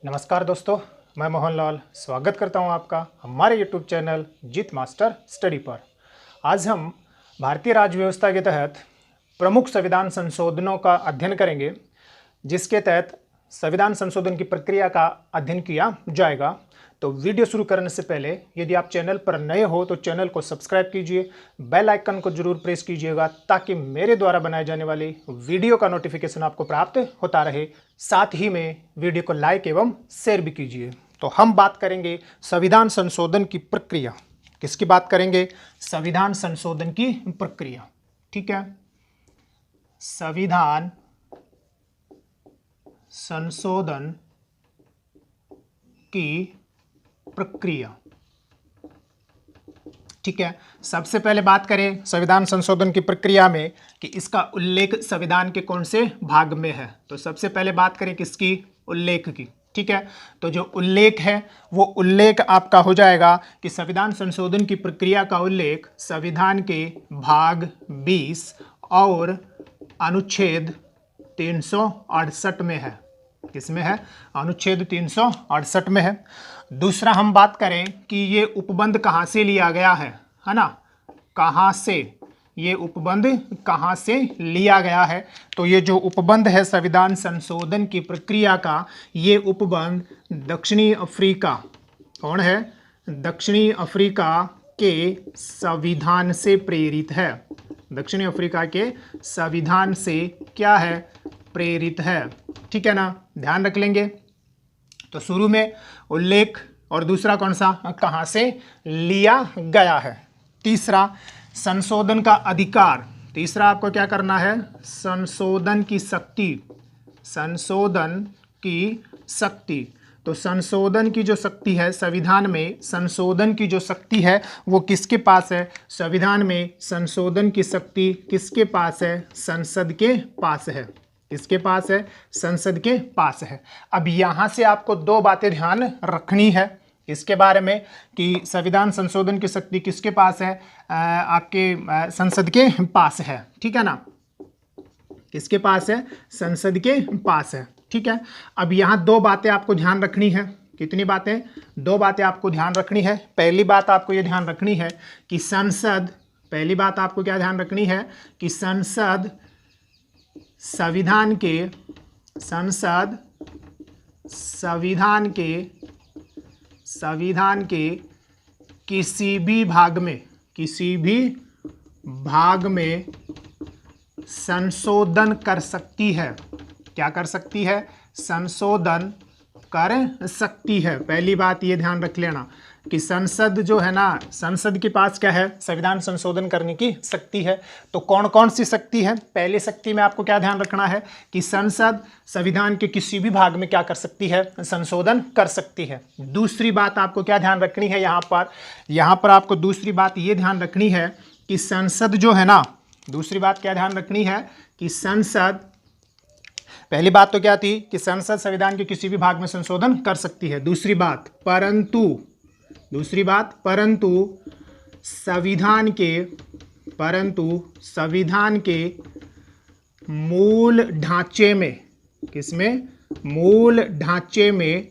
नमस्कार दोस्तों, मैं मोहनलाल स्वागत करता हूं आपका हमारे YouTube चैनल जीत मास्टर स्टडी पर। आज हम भारतीय राज्य व्यवस्था के तहत प्रमुख संविधान संशोधनों का अध्ययन करेंगे, जिसके तहत संविधान संशोधन की प्रक्रिया का अध्ययन किया जाएगा। तो वीडियो शुरू करने से पहले यदि आप चैनल पर नए हो तो चैनल को सब्सक्राइब कीजिए, बेल आइकन को जरूर प्रेस कीजिएगा ताकि मेरे द्वारा बनाए जाने वाली वीडियो का नोटिफिकेशन आपको प्राप्त होता रहे। साथ ही में वीडियो को लाइक एवं शेयर भी कीजिए। तो हम बात करेंगे संविधान संशोधन की प्रक्रिया। किसकी बात करेंगे? संविधान संशोधन की प्रक्रिया। ठीक है, संविधान संशोधन की प्रक्रिया। ठीक है, सबसे पहले बात करें संविधान संशोधन की प्रक्रिया में कि इसका उल्लेख संविधान के कौन से भाग में है। तो सबसे पहले बात करें किसकी? उल्लेख की। ठीक है, तो जो उल्लेख है वो उल्लेख आपका हो जाएगा कि संविधान संशोधन की प्रक्रिया का उल्लेख संविधान के भाग 20 और अनुच्छेद 368 में है। किसमें है? अनुच्छेद 368 में है। दूसरा हम बात करें कि ये उपबंध कहाँ से लिया गया है ना, कहाँ से ये उपबंध कहाँ से लिया गया है। तो ये जो उपबंध है संविधान संशोधन की प्रक्रिया का, ये उपबंध दक्षिणी अफ्रीका, कौन है? दक्षिणी अफ्रीका के संविधान से प्रेरित है। दक्षिणी अफ्रीका के संविधान से क्या है? प्रेरित है। ठीक है ना, ध्यान रख लेंगे। तो शुरू में उल्लेख और दूसरा कौन सा? कहाँ से लिया गया है। तीसरा संशोधन का अधिकार। तीसरा आपको क्या करना है? संशोधन की शक्ति। संशोधन की शक्ति। तो संशोधन की जो शक्ति है संविधान में, संशोधन की जो शक्ति है वो किसके पास है? संविधान में संशोधन की शक्ति किसके पास है? संसद के पास है। किसके पास है? संसद के पास है। अब यहाँ से आपको दो बातें ध्यान रखनी है इसके बारे में कि संविधान संशोधन की शक्ति किसके पास है? आपके संसद के पास है। ठीक है ना, किसके पास है? संसद के पास है। ठीक है, अब यहाँ दो बातें आपको ध्यान रखनी है। कितनी बातें? दो बातें आपको ध्यान रखनी है। पहली बात आपको ये ध्यान रखनी है कि संसद, पहली बात आपको क्या ध्यान रखनी है कि संसद संविधान के, संसद संविधान के किसी भी भाग में, किसी भी भाग में संशोधन कर सकती है। क्या कर सकती है? संशोधन कर सकती है। पहली बात ये ध्यान रख लेना कि संसद जो है ना, संसद के पास क्या है? संविधान संशोधन करने की शक्ति है। तो कौन कौन सी शक्ति है? पहली शक्ति में आपको क्या ध्यान रखना है कि संसद संविधान के किसी भी भाग में क्या कर सकती है? संशोधन कर सकती है। दूसरी बात आपको क्या ध्यान रखनी है यहाँ पर आपको दूसरी बात ये ध्यान रखनी है कि संसद जो है ना, दूसरी बात क्या ध्यान रखनी है कि संसद, पहली बात तो क्या थी कि संसद संविधान के किसी भी भाग में संशोधन कर सकती है। दूसरी बात परंतु संविधान के मूल ढांचे में, किसमें? मूल ढांचे में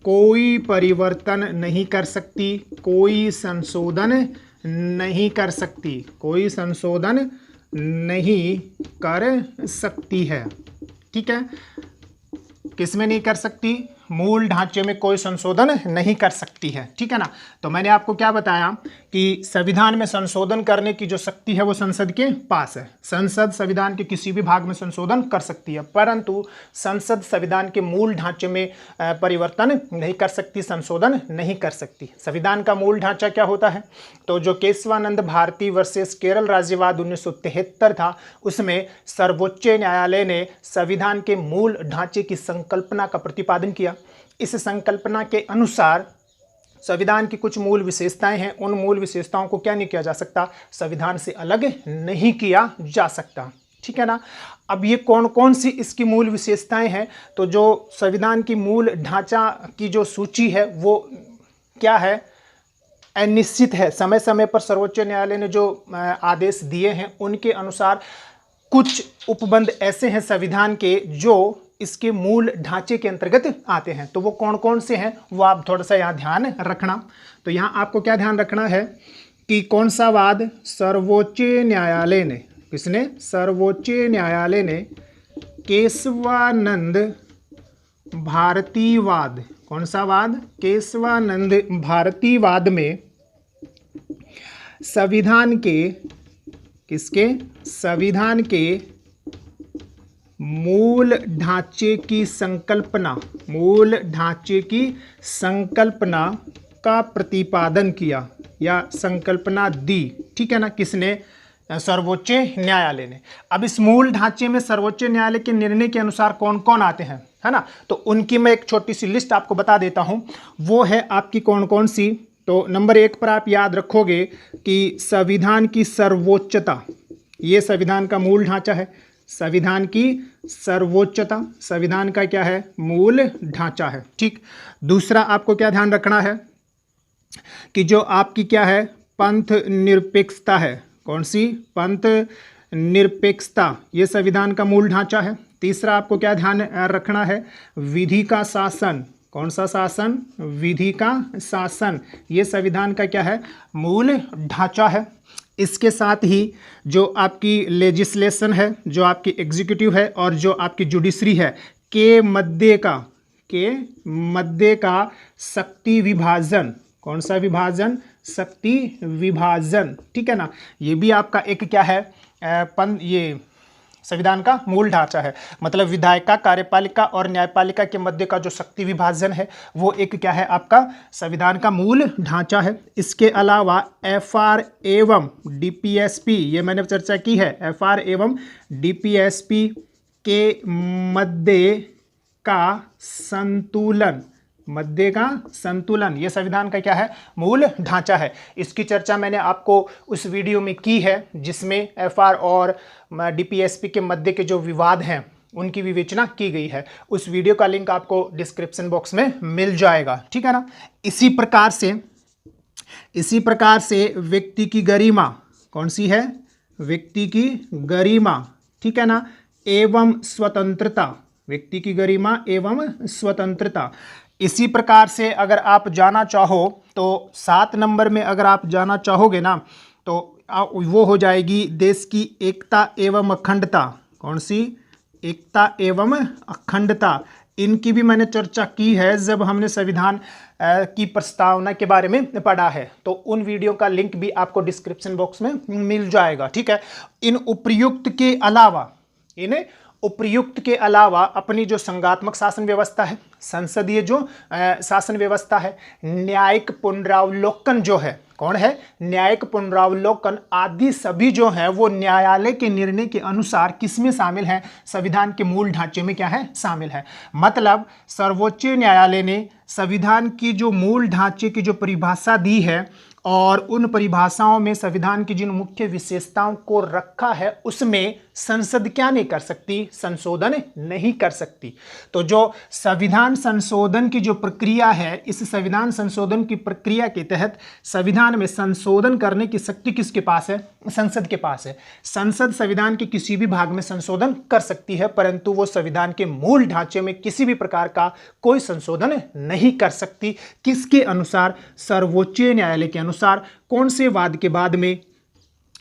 कोई परिवर्तन नहीं कर सकती, कोई संशोधन नहीं कर सकती, कोई संशोधन नहीं कर सकती है। ठीक है, किसमें नहीं कर सकती? मूल ढांचे में कोई संशोधन नहीं कर सकती है। ठीक है ना, तो मैंने आपको क्या बताया कि संविधान में संशोधन करने की जो शक्ति है वो संसद के पास है। संसद संविधान के किसी भी भाग में संशोधन कर सकती है, परंतु संसद संविधान के मूल ढांचे में परिवर्तन नहीं कर सकती, संशोधन नहीं कर सकती। संविधान का मूल ढांचा क्या होता है? तो जो केशवानंद भारती वर्सेस केरल राज्यवाद 1973 था, उसमें सर्वोच्च न्यायालय ने संविधान के मूल ढांचे की संकल्पना का प्रतिपादन किया। इस संकल्पना के अनुसार संविधान की कुछ मूल विशेषताएं हैं, उन मूल विशेषताओं को क्या नहीं किया जा सकता? संविधान से अलग नहीं किया जा सकता। ठीक है ना, अब ये कौन कौन सी इसकी मूल विशेषताएं हैं? तो जो संविधान की मूल ढांचा की जो सूची है वो क्या है? अनिश्चित है। समय समय पर सर्वोच्च न्यायालय ने जो आदेश दिए हैं उनके अनुसार कुछ उपबंध ऐसे हैं संविधान के जो इसके मूल ढांचे के अंतर्गत आते हैं। तो वो कौन कौन से हैं वो आप थोड़ा सा यहाँ ध्यान रखना। तो यहाँ आपको क्या ध्यान रखना है कि कौन सा वाद सर्वोच्च न्यायालय ने, किसने, सर्वोच्च न्यायालय ने केशवानंद भारतीवाद, कौन सा वाद, केशवानंद भारतीवाद में संविधान के, किसके, संविधान के मूल ढांचे की संकल्पना, मूल ढांचे की संकल्पना का प्रतिपादन किया या संकल्पना दी, ठीक है ना, किसने, सर्वोच्च न्यायालय ने। अब इस मूल ढांचे में सर्वोच्च न्यायालय के निर्णय के अनुसार कौन कौन आते हैं, है ना, तो उनकी मैं एक छोटी सी लिस्ट आपको बता देता हूं। वो है आपकी कौन कौन सी। तो नंबर 1 पर आप याद रखोगे कि संविधान की सर्वोच्चता, ये संविधान का मूल ढांचा है, संविधान की सर्वोच्चता, संविधान का क्या है, मूल ढांचा है, ठीक। दूसरा आपको क्या ध्यान रखना है कि जो आपकी क्या है, पंथ निरपेक्षता है, कौन सी, पंथ निरपेक्षता, ये संविधान का मूल ढांचा है। तीसरा आपको क्या ध्यान रखना है, विधि का शासन, कौन सा शासन, विधि का शासन, ये संविधान का क्या है, मूल ढांचा है। इसके साथ ही जो आपकी लेजिस्लेशन है, जो आपकी एग्जीक्यूटिव है और जो आपकी जुडिशरी है, के मध्य का शक्ति विभाजन, कौन सा विभाजन, शक्ति विभाजन, ठीक है ना, ये भी आपका एक क्या है, ये संविधान का मूल ढांचा है। मतलब विधायिका, कार्यपालिका और न्यायपालिका के मध्य का जो शक्ति विभाजन है वो एक क्या है, आपका संविधान का मूल ढांचा है। इसके अलावा FR एवं DPSP, ये मैंने चर्चा की है, FR एवं DPSP के मध्य का संतुलन, मध्य का संतुलन, ये संविधान का क्या है, मूल ढांचा है। इसकी चर्चा मैंने आपको उस वीडियो में की है जिसमें FR और DPSP के मध्य के जो विवाद हैं उनकी विवेचना की गई है। उस वीडियो का लिंक आपको डिस्क्रिप्शन बॉक्स में मिल जाएगा, ठीक है ना। इसी प्रकार से व्यक्ति की गरिमा, कौन सी है, व्यक्ति की गरिमा, ठीक है ना, एवं स्वतंत्रता, व्यक्ति की गरिमा एवं स्वतंत्रता। इसी प्रकार से अगर आप जाना चाहो तो 7 नंबर में अगर आप जाना चाहोगे ना तो वो हो जाएगी देश की एकता एवं अखंडता, कौन सी, एकता एवं अखंडता। इनकी भी मैंने चर्चा की है जब हमने संविधान की प्रस्तावना के बारे में पढ़ा है, तो उन वीडियो का लिंक भी आपको डिस्क्रिप्शन बॉक्स में मिल जाएगा, ठीक है। इन उपर्युक्त के अलावा अपनी जो संघात्मक शासन व्यवस्था है, संसदीय जो शासन व्यवस्था है, न्यायिक पुनरावलोकन जो है, कौन है, न्यायिक पुनरावलोकन आदि सभी जो है वो न्यायालय के निर्णय के अनुसार किसमें शामिल है, संविधान के मूल ढांचे में क्या है, शामिल है। मतलब सर्वोच्च न्यायालय ने संविधान की जो मूल ढांचे की जो परिभाषा दी है और उन परिभाषाओं में संविधान की जिन मुख्य विशेषताओं को रखा है उसमें संसद क्या नहीं कर सकती, संशोधन नहीं कर सकती। तो जो संविधान संशोधन की जो प्रक्रिया है, इस संविधान संशोधन की प्रक्रिया के तहत संविधान में संशोधन करने की शक्ति किसके पास है, संसद के पास है। संसद संविधान के किसी भी भाग में संशोधन कर सकती है, परंतु वो संविधान के मूल ढांचे में किसी भी प्रकार का कोई संशोधन नहीं कर सकती। किसके अनुसार, सर्वोच्च न्यायालय के अनुसार। कौन से वाद के बाद में,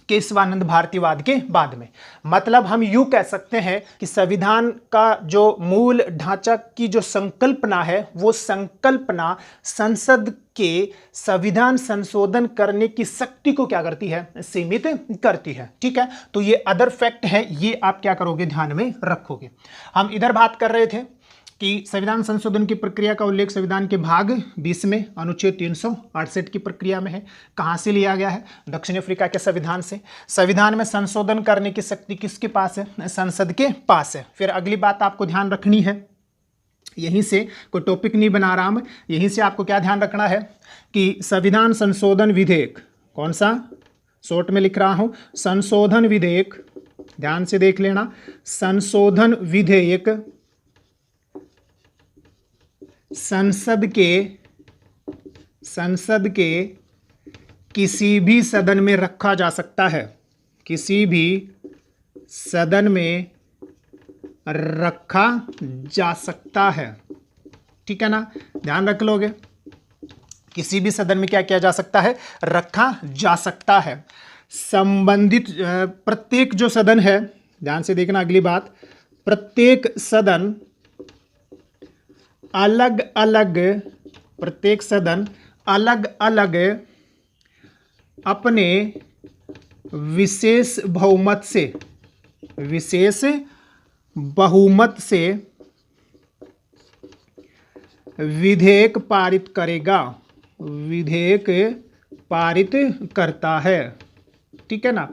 केशवानंद भारतीवाद के बाद में। मतलब हम यूं कह सकते हैं कि संविधान का जो मूल ढांचा की जो संकल्पना है वो संकल्पना संसद के संविधान संशोधन करने की शक्ति को क्या करती है, सीमित करती है, ठीक है। तो ये अदर फैक्ट है, ये आप क्या करोगे, ध्यान में रखोगे। हम इधर बात कर रहे थे कि संविधान संशोधन की प्रक्रिया का उल्लेख संविधान के भाग 20 में अनुच्छेद 368 की प्रक्रिया में है। कहाँ से लिया गया है, दक्षिण अफ्रीका के संविधान से। संविधान में संशोधन करने की शक्ति किसके पास है, संसद के पास है। फिर अगली बात आपको ध्यान रखनी है, यहीं से कोई टॉपिक नहीं बना रहा हूं, यहीं से आपको क्या ध्यान रखना है कि संविधान संशोधन विधेयक, कौन सा, शॉर्ट में लिख रहा हूं, संशोधन विधेयक, ध्यान से देख लेना, संशोधन विधेयक संसद के किसी भी सदन में रखा जा सकता है, किसी भी सदन में रखा जा सकता है। ठीक है ना, ध्यान रख लोगे, किसी भी सदन में क्या किया जा सकता है, रखा जा सकता है। संबंधित प्रत्येक जो सदन है, ध्यान से देखना अगली बात, प्रत्येक सदन अलग अलग, प्रत्येक सदन अलग अलग अपने विशेष बहुमत से, विशेष बहुमत से विधेयक पारित करेगा, विधेयक पारित करता है। ठीक है ना।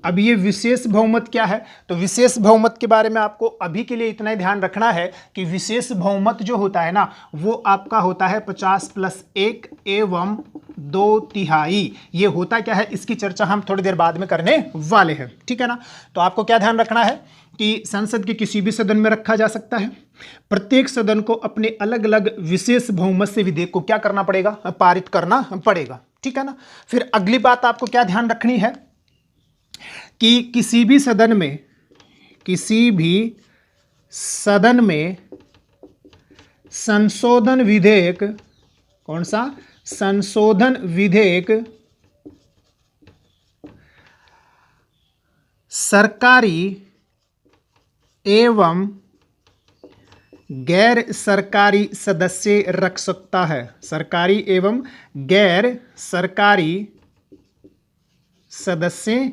अब ये विशेष बहुमत क्या है, तो विशेष बहुमत के बारे में आपको अभी के लिए इतना ही ध्यान रखना है कि विशेष बहुमत जो होता है ना, वो आपका होता है 50+1 एवं 2/3। ये होता क्या है, इसकी चर्चा हम थोड़ी देर बाद में करने वाले हैं। ठीक है ना। तो आपको क्या ध्यान रखना है कि संसद के किसी भी सदन में रखा जा सकता है, प्रत्येक सदन को अपने अलग अलग विशेष बहुमत से विधेयक को क्या करना पड़ेगा, पारित करना पड़ेगा। ठीक है ना। फिर अगली बात आपको क्या ध्यान रखनी है कि किसी भी सदन में, किसी भी सदन में संशोधन विधेयक, कौन सा, संशोधन विधेयक सरकारी एवं गैर सरकारी सदस्य रख सकता है, सरकारी एवं गैर सरकारी सदस्य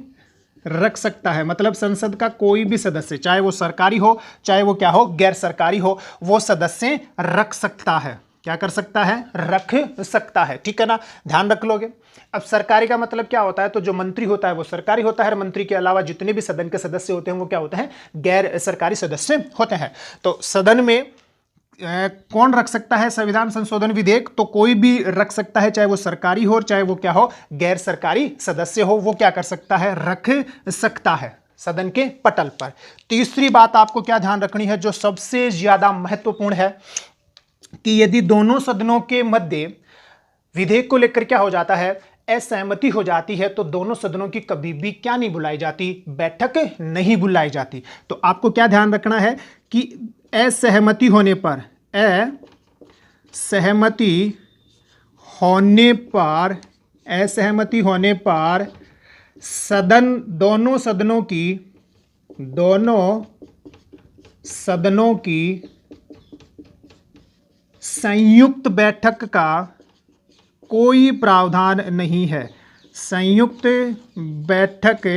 रख सकता है। मतलब संसद का कोई भी सदस्य, चाहे वो सरकारी हो चाहे वो क्या हो, गैर सरकारी हो, वो सदस्य रख सकता है। क्या कर सकता है, रख सकता है। ठीक है ना, ध्यान रख लोगे। अब सरकारी का मतलब क्या होता है, तो जो मंत्री होता है वो सरकारी होता है, मंत्री के अलावा जितने भी सदन के सदस्य होते हैं वो क्या होते हैं, गैर सरकारी सदस्य होते हैं। तो सदन में कौन रख सकता है संविधान संशोधन विधेयक, तो कोई भी रख सकता है, चाहे वो सरकारी हो चाहे वो क्या हो, गैर सरकारी सदस्य हो, वो क्या कर सकता है, रख सकता है सदन के पटल पर। तीसरी बात आपको क्या ध्यान रखनी है, जो सबसे ज्यादा महत्वपूर्ण है, कि यदि दोनों सदनों के मध्य विधेयक को लेकर क्या हो जाता है, असहमति हो जाती है, तो दोनों सदनों की कभी भी क्या नहीं बुलाई जाती, बैठक नहीं बुलाई जाती। तो आपको क्या ध्यान रखना है कि असहमति होने पर, असहमति होने पर, असहमति होने पर सदन, दोनों सदनों की, दोनों सदनों की संयुक्त बैठक का कोई प्रावधान नहीं है, संयुक्त बैठक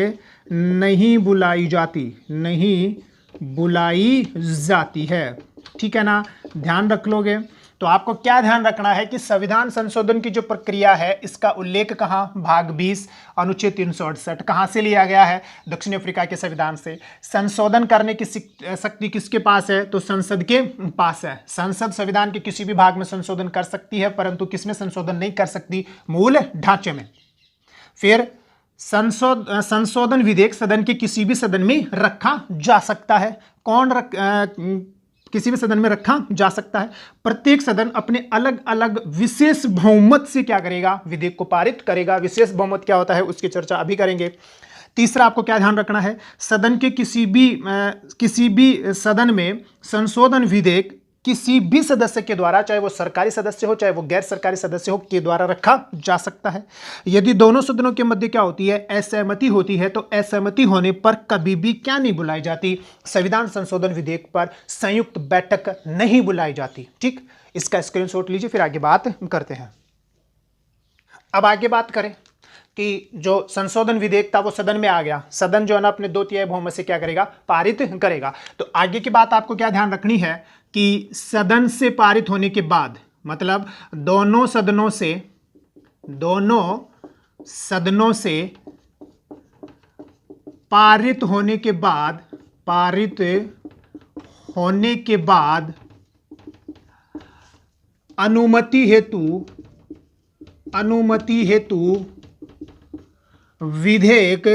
नहीं बुलाई जाती, नहीं बुलाई जाती है। ठीक है ना, ध्यान रख लोगे। तो आपको क्या ध्यान रखना है कि संविधान संशोधन की जो प्रक्रिया है, इसका उल्लेख कहाँ, भाग 20 अनुच्छेद 368 कहाँ से लिया गया है, दक्षिण अफ्रीका के संविधान से। संशोधन करने की शक्ति किसके पास है, तो संसद के पास है। संसद संविधान के किसी भी भाग में संशोधन कर सकती है, परंतु किसमें संशोधन नहीं कर सकती, मूल ढांचे में। फिर संशोधन विधेयक सदन के किसी भी सदन में रखा जा सकता है। किसी भी सदन में रखा जा सकता है। प्रत्येक सदन अपने अलग अलग विशेष बहुमत से क्या करेगा, विधेयक को पारित करेगा। विशेष बहुमत क्या होता है उसकी चर्चा अभी करेंगे। तीसरा आपको क्या ध्यान रखना है, सदन के किसी भी सदन में संशोधन विधेयक किसी भी सदस्य के द्वारा, चाहे वो सरकारी सदस्य हो चाहे वो गैर सरकारी सदस्य हो, के द्वारा रखा जा सकता है। यदि दोनों सदनों के मध्य क्या होती है, असहमति होती है, तो असहमति होने पर कभी भी क्या नहीं बुलाई जाती, संविधान संशोधन विधेयक पर संयुक्त बैठक नहीं बुलाई जाती। ठीक, इसका स्क्रीनशॉट लीजिए, फिर आगे बात करते हैं। अब आगे बात करें कि जो संशोधन विधेयक था वो सदन में आ गया, सदन जो है ना अपने 2/3 बहुमत से क्या करेगा, पारित करेगा। तो आगे की बात आपको क्या ध्यान रखनी है कि सदन से पारित होने के बाद, मतलब दोनों सदनों से पारित होने के बाद अनुमति हेतु विधेयक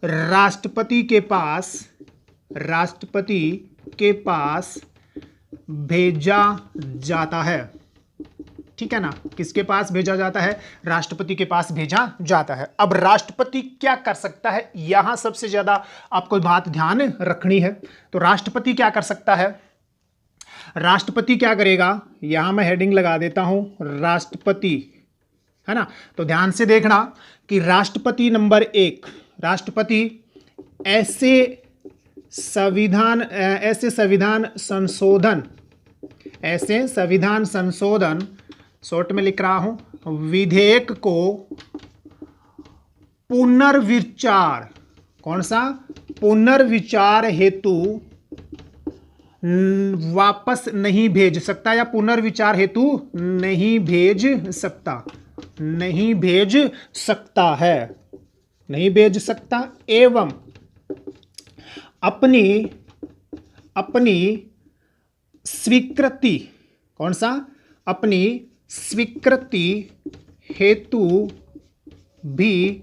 राष्ट्रपति के पास भेजा जाता है। ठीक है ना, किसके पास भेजा जाता है, राष्ट्रपति के पास भेजा जाता है। अब राष्ट्रपति क्या कर सकता है, यहां सबसे ज्यादा आपको बात ध्यान रखनी है। तो राष्ट्रपति क्या कर सकता है, राष्ट्रपति क्या करेगा, यहां मैं हेडिंग लगा देता हूं राष्ट्रपति, है ना। तो ध्यान से देखना कि राष्ट्रपति नंबर 1, राष्ट्रपति ऐसे संविधान संशोधन शॉर्ट में लिख रहा हूं विधेयक को पुनर्विचार, कौन सा, पुनर्विचार हेतु वापस नहीं भेज सकता, या पुनर्विचार हेतु नहीं भेज सकता, नहीं भेज सकता है, नहीं भेज सकता, एवं अपनी स्वीकृति, कौन सा, अपनी स्वीकृति हेतु भी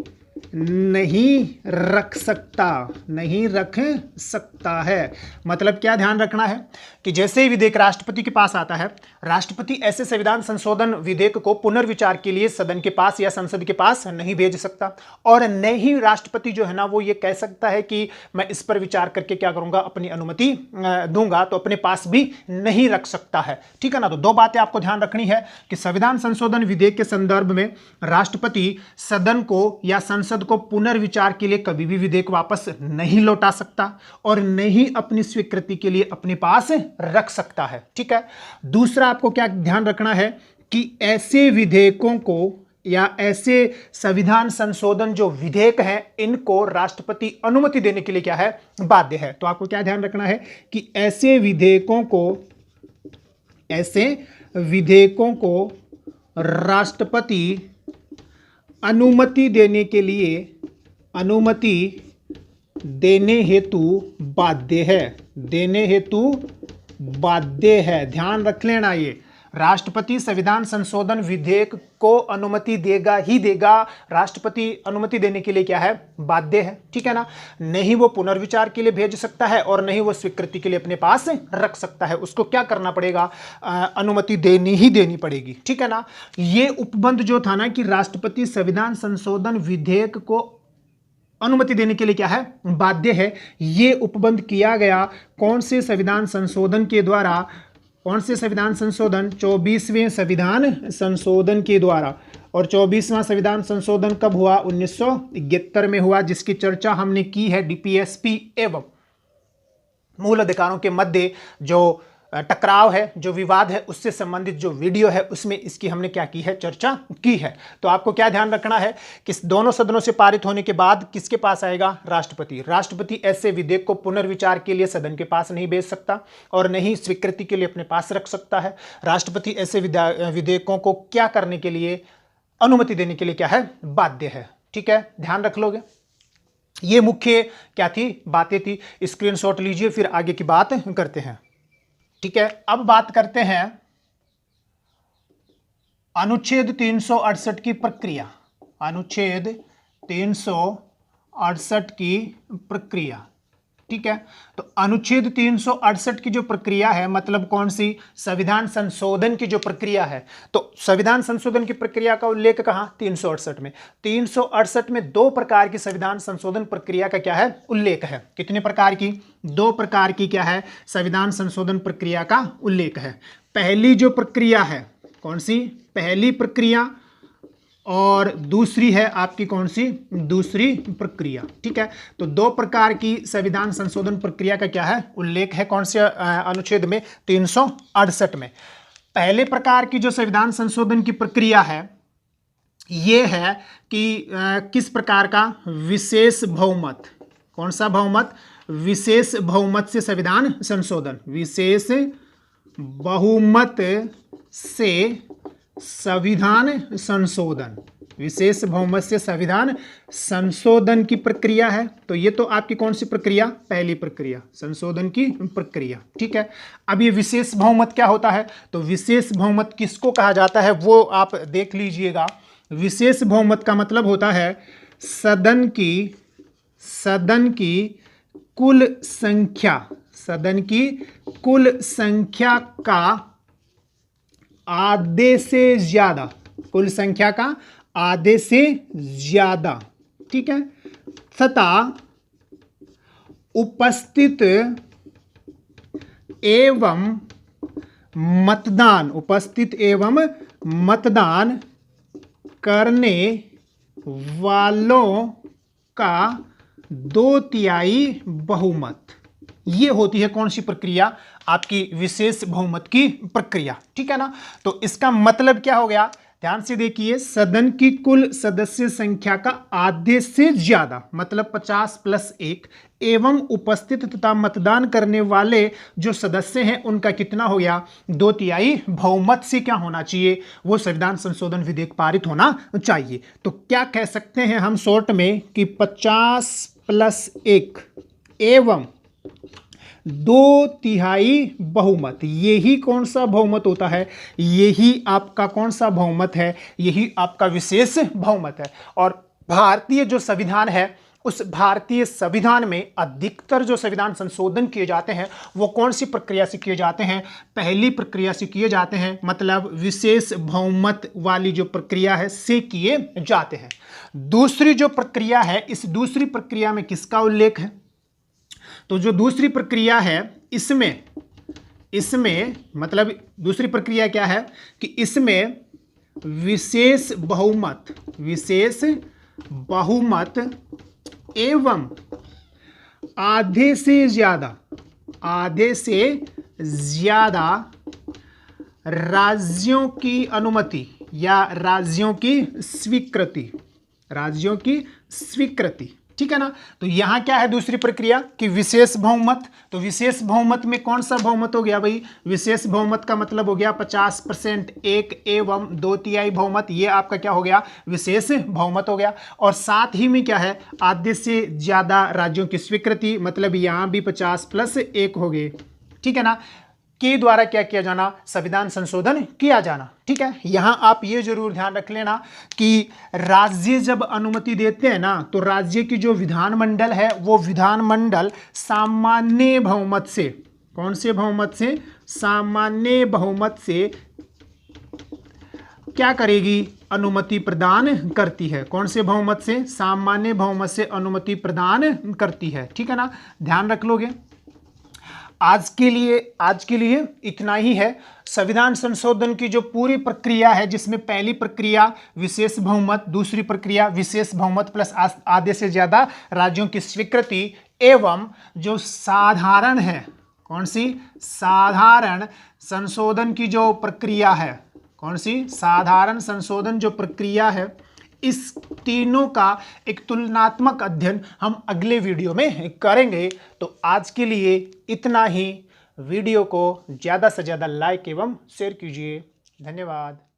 नहीं रख सकता, नहीं रख सकता है। मतलब क्या ध्यान रखना है कि जैसे ही विधेयक राष्ट्रपति के पास आता है, राष्ट्रपति ऐसे संविधान संशोधन विधेयक को पुनर्विचार के लिए सदन के पास या संसद के पास नहीं भेज सकता, और न ही राष्ट्रपति जो है ना वो ये कह सकता है कि मैं इस पर विचार करके क्या करूंगा, अपनी अनुमति दूंगा, तो अपने पास भी नहीं रख सकता है, ठीक है ना। तो दो बातें आपको ध्यान रखनी है कि संविधान संशोधन विधेयक के संदर्भ में राष्ट्रपति सदन को या संसद को पुनर्विचार के लिए कभी भी विधेयक वापस नहीं लौटा सकता और नहीं अपनी स्वीकृति के लिए अपने पास रख सकता है, ठीक है। दूसरा आपको क्या ध्यान रखना है कि ऐसे विधेयकों को या ऐसे संविधान संशोधन जो विधेयक हैं इनको राष्ट्रपति अनुमति देने के लिए क्या है, बाध्य है। तो आपको क्या ध्यान रखना है कि ऐसे विधेयकों को राष्ट्रपति अनुमति देने हेतु बाध्य है, ध्यान रख लेना। ये राष्ट्रपति संविधान संशोधन विधेयक को अनुमति देगा ही देगा, राष्ट्रपति अनुमति देने के लिए क्या है, बाध्य है, ठीक है ना। नहीं वो पुनर्विचार के लिए भेज सकता है और नहीं वो स्वीकृति के लिए अपने पास रख सकता है, उसको क्या करना पड़ेगा, अनुमति देनी ही देनी पड़ेगी, ठीक है ना। ये उपबंध जो था ना कि राष्ट्रपति संविधान संशोधन विधेयक को अनुमति देने के लिए क्या है, बाध्य है, ये उपबंध किया गया कौन से संविधान संशोधन के द्वारा, कौन से संविधान संशोधन, 24वें संविधान संशोधन के द्वारा। और 24वां संविधान संशोधन कब हुआ, 1971 में हुआ, जिसकी चर्चा हमने की है डीपीएसपी एवं मूल अधिकारों के मध्य जो टकराव है, जो विवाद है, उससे संबंधित जो वीडियो है उसमें इसकी हमने क्या की है, चर्चा की है। तो आपको क्या ध्यान रखना है कि दोनों सदनों से पारित होने के बाद किसके पास आएगा, राष्ट्रपति ऐसे विधेयक को पुनर्विचार के लिए सदन के पास नहीं भेज सकता और नहीं स्वीकृति के लिए अपने पास रख सकता है। राष्ट्रपति ऐसे विधेयकों को क्या करने के लिए, अनुमति देने के लिए क्या है, बाध्य है, ठीक है, ध्यान रख लोगे। ये मुख्य क्या थी, बातें थी, स्क्रीनशॉट लीजिए, फिर आगे की बात करते हैं, ठीक है। अब बात करते हैं अनुच्छेद 368 की प्रक्रिया, अनुच्छेद 368 की प्रक्रिया, ठीक है। तो अनुच्छेद 368 की जो प्रक्रिया है, मतलब कौन सी, संविधान संशोधन की जो प्रक्रिया है। तो संविधान संशोधन की प्रक्रिया का उल्लेख कहां, 368 में। 368 में दो प्रकार की संविधान संशोधन प्रक्रिया का क्या है, उल्लेख है। कितने प्रकार की, दो प्रकार की क्या है, संविधान संशोधन प्रक्रिया का उल्लेख है। पहली जो प्रक्रिया है, कौन सी, पहली प्रक्रिया, और दूसरी है आपकी कौन सी, दूसरी प्रक्रिया, ठीक है। तो दो प्रकार की संविधान संशोधन प्रक्रिया का क्या है, उल्लेख है, कौन से अनुच्छेद में, 368 में। पहले प्रकार की जो संविधान संशोधन की प्रक्रिया है ये है कि किस प्रकार का, विशेष बहुमत, कौन सा बहुमत, विशेष बहुमत से संविधान संशोधन, विशेष बहुमत से संविधान संशोधन, विशेष बहुमत से संविधान संशोधन की प्रक्रिया है। तो ये तो आपकी कौन सी प्रक्रिया, पहली प्रक्रिया, संशोधन की प्रक्रिया, ठीक है। अब ये विशेष बहुमत क्या होता है, तो विशेष बहुमत किसको कहा जाता है वो आप देख लीजिएगा। विशेष बहुमत का मतलब होता है सदन की कुल संख्या, सदन की कुल संख्या का आधे से ज्यादा, कुल संख्या का आधे से ज्यादा, ठीक है, तथा उपस्थित एवं मतदान करने वालों का 2/3 बहुमत। ये होती है कौन सी प्रक्रिया? आपकी विशेष बहुमत की प्रक्रिया, ठीक है ना। तो इसका मतलब क्या हो गया, ध्यान से देखिए, सदन की कुल सदस्य संख्या का आधे से ज्यादा मतलब 50+1 एवं उपस्थित तथा मतदान करने वाले जो सदस्य हैं उनका कितना हो गया, 2/3 बहुमत से क्या होना चाहिए, वो संविधान संशोधन विधेयक पारित होना चाहिए। तो क्या कह सकते हैं हम शॉर्ट में कि 50+1 एवं 2/3 बहुमत, यही कौन सा बहुमत होता है, यही आपका कौन सा बहुमत है, यही आपका विशेष बहुमत है। और भारतीय जो संविधान है, उस भारतीय संविधान में अधिकतर जो संविधान संशोधन किए जाते हैं वो कौन सी प्रक्रिया से किए जाते हैं, पहली प्रक्रिया से किए जाते हैं, मतलब विशेष बहुमत वाली जो प्रक्रिया है से किए जाते हैं। दूसरी जो प्रक्रिया है, इस दूसरी प्रक्रिया में किसका उल्लेख है, तो जो दूसरी प्रक्रिया है इसमें मतलब दूसरी प्रक्रिया क्या है कि इसमें विशेष बहुमत एवं आधे से ज्यादा राज्यों की अनुमति या राज्यों की स्वीकृति, ठीक है ना। तो यहां क्या है दूसरी प्रक्रिया कि विशेष बहुमत। तो विशेष बहुमत में कौन सा बहुमत हो गया भाई, विशेष बहुमत का मतलब हो गया 50% 1 एवं 2/3 बहुमत, ये आपका क्या हो गया, विशेष बहुमत हो गया। और साथ ही में क्या है, आधे से ज्यादा राज्यों की स्वीकृति, मतलब यहां भी 50+1 हो गए, ठीक है ना, के द्वारा क्या किया जाना, संविधान संशोधन किया जाना, ठीक है। यहां आप ये जरूर ध्यान रख लेना कि राज्य जब अनुमति देते हैं ना, तो राज्य की जो विधानमंडल है वो विधानमंडल सामान्य बहुमत से, कौन से बहुमत से, सामान्य बहुमत से क्या करेगी, अनुमति प्रदान करती है। कौन से बहुमत से, सामान्य बहुमत से अनुमति प्रदान करती है, ठीक है ना, ध्यान रख लोगे। आज के लिए इतना ही है। संविधान संशोधन की जो पूरी प्रक्रिया है, जिसमें पहली प्रक्रिया विशेष बहुमत, दूसरी प्रक्रिया विशेष बहुमत प्लस आधे से ज्यादा राज्यों की स्वीकृति, एवं जो साधारण है, कौन सी, साधारण संशोधन की जो प्रक्रिया है, कौन सी, साधारण संशोधन जो प्रक्रिया है, इस तीनों का एक तुलनात्मक अध्ययन हम अगले वीडियो में करेंगे। तो आज के लिए इतना ही। वीडियो को ज़्यादा से ज़्यादा लाइक एवं शेयर कीजिए। धन्यवाद।